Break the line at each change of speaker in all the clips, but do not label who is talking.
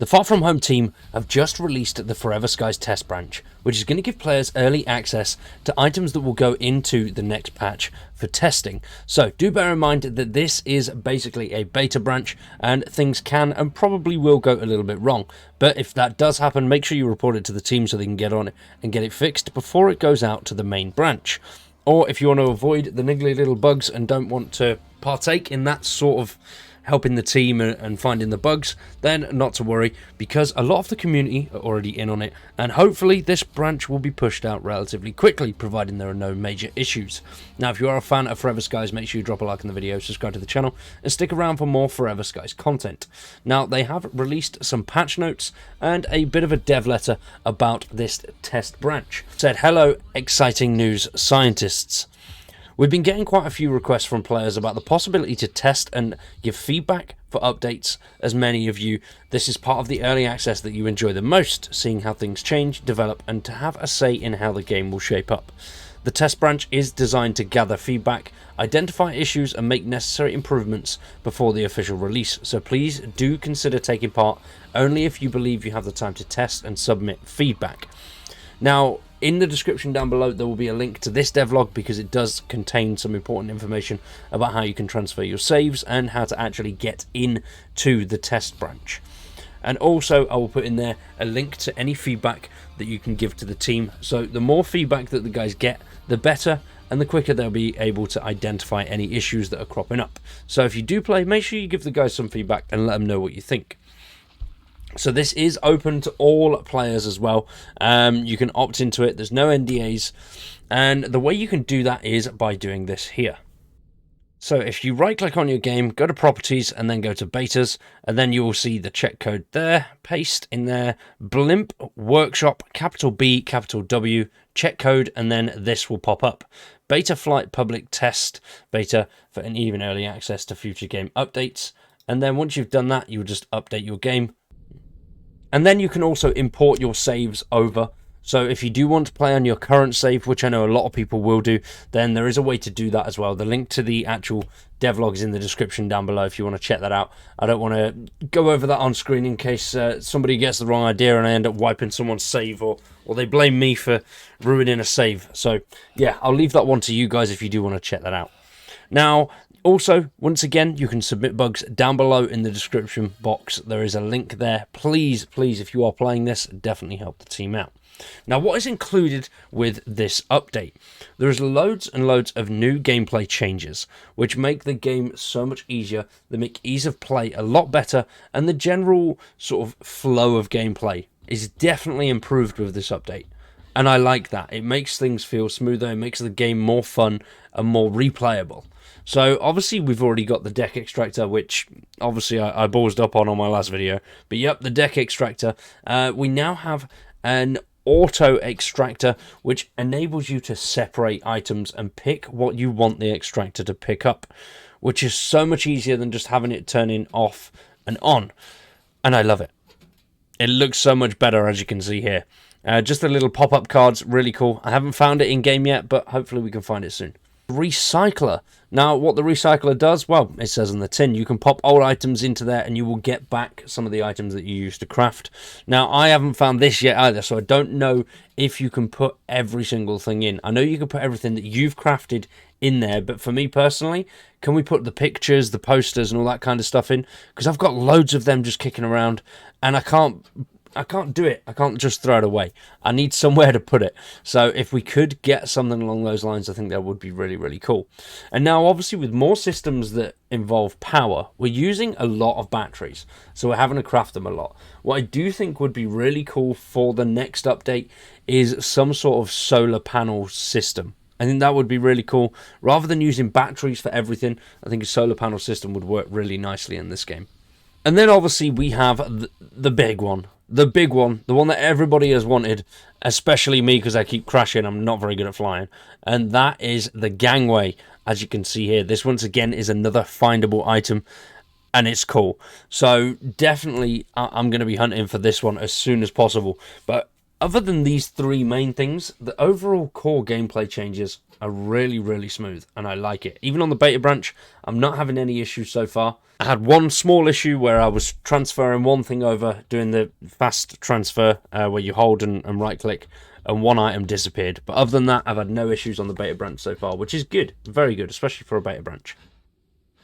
The Far From Home team have just released the Forever Skies test branch, which is going to give players early access to items that will go into the next patch for testing. So do bear in mind that this is basically a beta branch and things can and probably will go a little bit wrong. But if that does happen, make sure you report it to the team so they can get on it and get it fixed before it goes out to the main branch. Or if you want to avoid the niggly little bugs and don't want to partake in that sort of helping the team and finding the bugs, then not to worry, because a lot of the community are already in on it, and hopefully this branch will be pushed out relatively quickly, providing there are no major issues. Now, if you are a fan of Forever Skies, make sure you drop a like on the video, subscribe to the channel, and stick around for more Forever Skies content. Now, they have released some patch notes and a bit of a dev letter about this test branch. It said, "Hello, exciting news, scientists. We've been getting quite a few requests from players about the possibility to test and give feedback for updates. As many of you, this is part of the early access that you enjoy the most, seeing how things change, develop, and to have a say in how the game will shape up. The test branch is designed to gather feedback, identify issues, and make necessary improvements before the official release, so please do consider taking part only if you believe you have the time to test and submit feedback." Now, in the description down below, there will be a link to this devlog because it does contain some important information about how you can transfer your saves and how to actually get into the test branch. And also, I will put in there a link to any feedback that you can give to the team. So the more feedback that the guys get, the better, and the quicker they'll be able to identify any issues that are cropping up. So if you do play, make sure you give the guys some feedback and let them know what you think. So this is open to all players as well. You can opt into it. There's no NDAs. And the way you can do that is by doing this here. So if you right click on your game, go to properties and then go to betas, and then you will see the check code there, paste in there, blimp workshop, capital B, capital W, check code, and then this will pop up. Beta flight public test, beta for an even early access to future game updates. And then once you've done that, you'll just update your game. And then you can also import your saves over. So if you do want to play on your current save, which I know a lot of people will do, then there is a way to do that as well. The link to the actual devlog is in the description down below if you want to check that out. I don't want to go over that on screen in case somebody gets the wrong idea and I end up wiping someone's save, or they blame me for ruining a save. So yeah, I'll leave that one to you guys if you do want to check that out. Now, also, once again, you can submit bugs down below in the description box. There is a link there. Please, if you are playing this, definitely help the team out. Now, what is included with this update? There's loads and loads of new gameplay changes, which make the game so much easier. They make ease of play a lot better, and the general sort of flow of gameplay is definitely improved with this update. And I like that. It makes things feel smoother. It makes the game more fun and more replayable. So obviously we've already got the deck extractor, which obviously I ballsed up on my last video. But yep, the deck extractor. We now have an auto extractor, which enables you to separate items and pick what you want the extractor to pick up, which is so much easier than just having it turning off and on. And I love it. It looks so much better, as you can see here. Just the little pop-up cards, really cool. I haven't found it in game yet, but hopefully we can find it soon. Recycler. Now, what the recycler does, well, it says on the tin, you can pop old items into there and you will get back some of the items that you used to craft. Now, I haven't found this yet either, so I don't know if you can put every single thing in. I know you can put everything that you've crafted in there, but for me personally, can we put the pictures, the posters, and all that kind of stuff in? Because I've got loads of them just kicking around, and I can't do it. I can't just throw it away. I need somewhere to put it. So if we could get something along those lines, I think that would be really, really cool. And now, obviously, with more systems that involve power, we're using a lot of batteries. So we're having to craft them a lot. What I do think would be really cool for the next update is some sort of solar panel system. I think that would be really cool. Rather than using batteries for everything, I think a solar panel system would work really nicely in this game. And then, obviously, we have the big one. The big one, the one that everybody has wanted, especially me because I keep crashing, I'm not very good at flying, and that is the gangway. As you can see here, this once again is another findable item, and it's cool. So definitely I'm going to be hunting for this one as soon as possible. But other than these three main things, the overall core gameplay changes are really, really smooth, and I like it. Even on the beta branch, I'm not having any issues so far. I had one small issue where I was transferring one thing over, doing the fast transfer, where you hold and right-click, and one item disappeared. But other than that, I've had no issues on the beta branch so far, which is good. Very good, especially for a beta branch.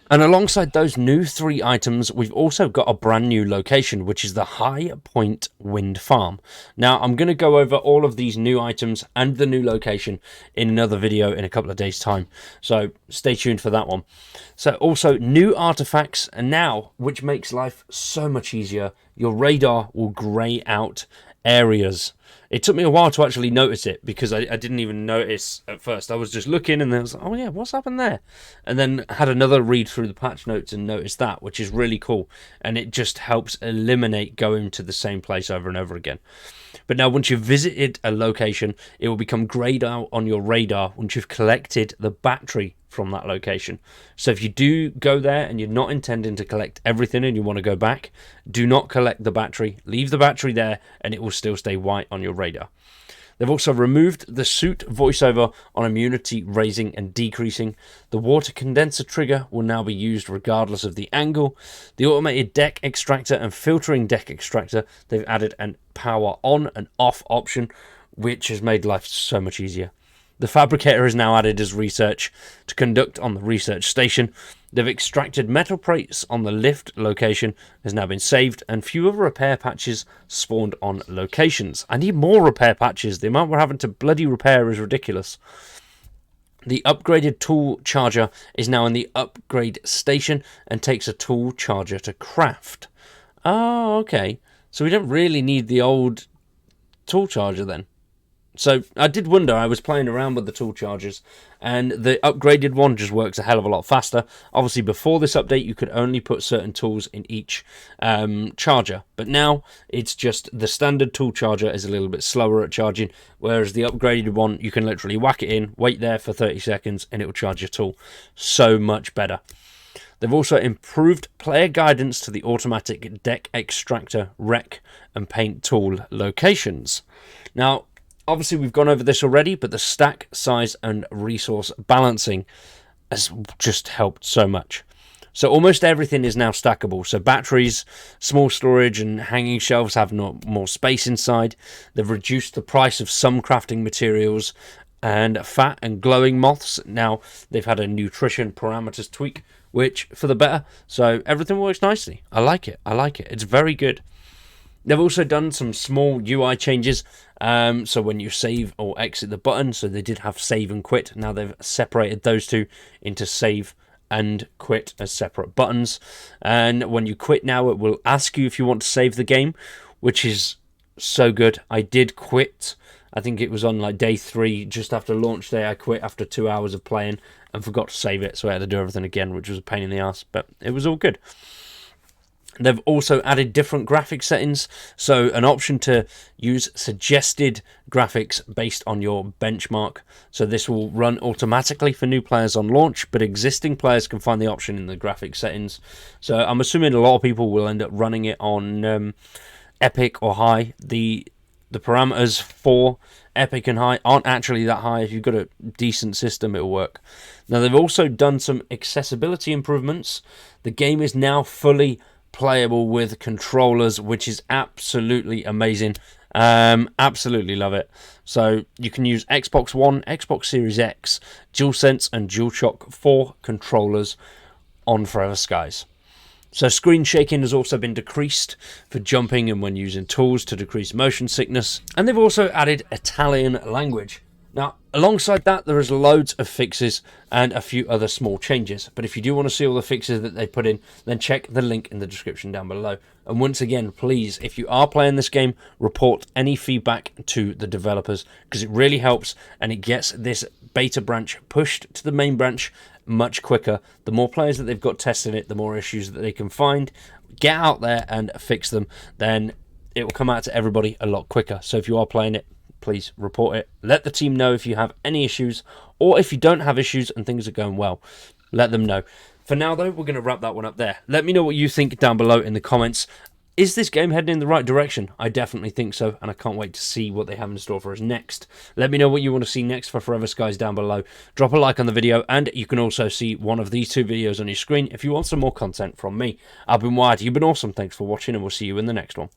And alongside those new 3 items, we've also got a brand new location, which is the High Point Wind Farm. Now, I'm going to go over all of these new items and the new location in another video in a couple of days' time. So stay tuned for that one. So also new artifacts, and now, which makes life so much easier, your radar will grey out areas. It took me a while to actually notice it, because I didn't even notice at first. I was just looking and then I was like, oh yeah, what's happened there? And then had another read through the patch notes and noticed that, which is really cool. And it just helps eliminate going to the same place over and over again. But now once you've visited a location, it will become greyed out on your radar once you've collected the battery from that location. So if you do go there and you're not intending to collect everything and you want to go back, do not collect the battery. Leave the battery there and it will still stay white on your radar. They've also removed the suit voiceover on immunity raising and decreasing. The water condenser trigger will now be used regardless of the angle. The automated deck extractor and filtering deck extractor, they've added an power on and off option, which has made life so much easier. The fabricator is now added as research to conduct on the research station. They've extracted metal plates on the lift location, has now been saved, and fewer repair patches spawned on locations. I need more repair patches. The amount we're having to bloody repair is ridiculous. The upgraded tool charger is now in the upgrade station and takes a tool charger to craft. Oh, okay. So we don't really need the old tool charger then. So I did wonder, I was playing around with the tool chargers and the upgraded one just works a hell of a lot faster. Obviously before this update you could only put certain tools in each charger, but now it's just the standard tool charger is a little bit slower at charging, whereas the upgraded one you can literally whack it in, wait there for 30 seconds and it will charge your tool. So much better. They've also improved player guidance to the automatic deck extractor, wreck and paint tool locations. Now obviously we've gone over this already, but the stack size and resource balancing has just helped so much. So almost everything is now stackable. So batteries, small storage and hanging shelves have more space inside. They've reduced the price of some crafting materials, and fat and glowing moths, now they've had a nutrition parameters tweak, which for the better. So everything works nicely. I like it. I like it. It's very good. They've also done some small UI changes, so when you save or exit the button, so they did have save and quit, now they've separated those two into save and quit as separate buttons, and when you quit now it will ask you if you want to save the game, which is so good. I did quit, I think it was on like day 3, just after launch day. I quit after 2 hours of playing and forgot to save it, so I had to do everything again, which was a pain in the ass, but it was all good. They've also added different graphic settings, so an option to use suggested graphics based on your benchmark. So this will run automatically for new players on launch, but existing players can find the option in the graphic settings. So I'm assuming a lot of people will end up running it on Epic or High. The parameters for Epic and High aren't actually that high. If you've got a decent system, it'll work. Now they've also done some accessibility improvements. The game is now fully playable with controllers, which is absolutely amazing. Absolutely love it. So you can use Xbox One, Xbox Series X, DualSense and DualShock 4 controllers on Forever Skies. So screen shaking has also been decreased for jumping and when using tools to decrease motion sickness. And they've also added Italian language. Now, alongside that, there is loads of fixes and a few other small changes. But if you do want to see all the fixes that they put in, then check the link in the description down below. And once again, please, if you are playing this game, report any feedback to the developers, because it really helps and it gets this beta branch pushed to the main branch much quicker. The more players that they've got testing it, the more issues that they can find, get out there and fix them, then it will come out to everybody a lot quicker. So if you are playing it, please report it. Let the team know if you have any issues, or if you don't have issues and things are going well, let them know. For now though, we're going to wrap that one up there. Let me know what you think down below in the comments. Is this game heading in the right direction? I definitely think so, and I can't wait to see what they have in store for us next. Let me know what you want to see next for Forever Skies down below. Drop a like on the video, and you can also see one of these 2 videos on your screen if you want some more content from me. I've been Wired, you've been awesome, thanks for watching, and we'll see you in the next one.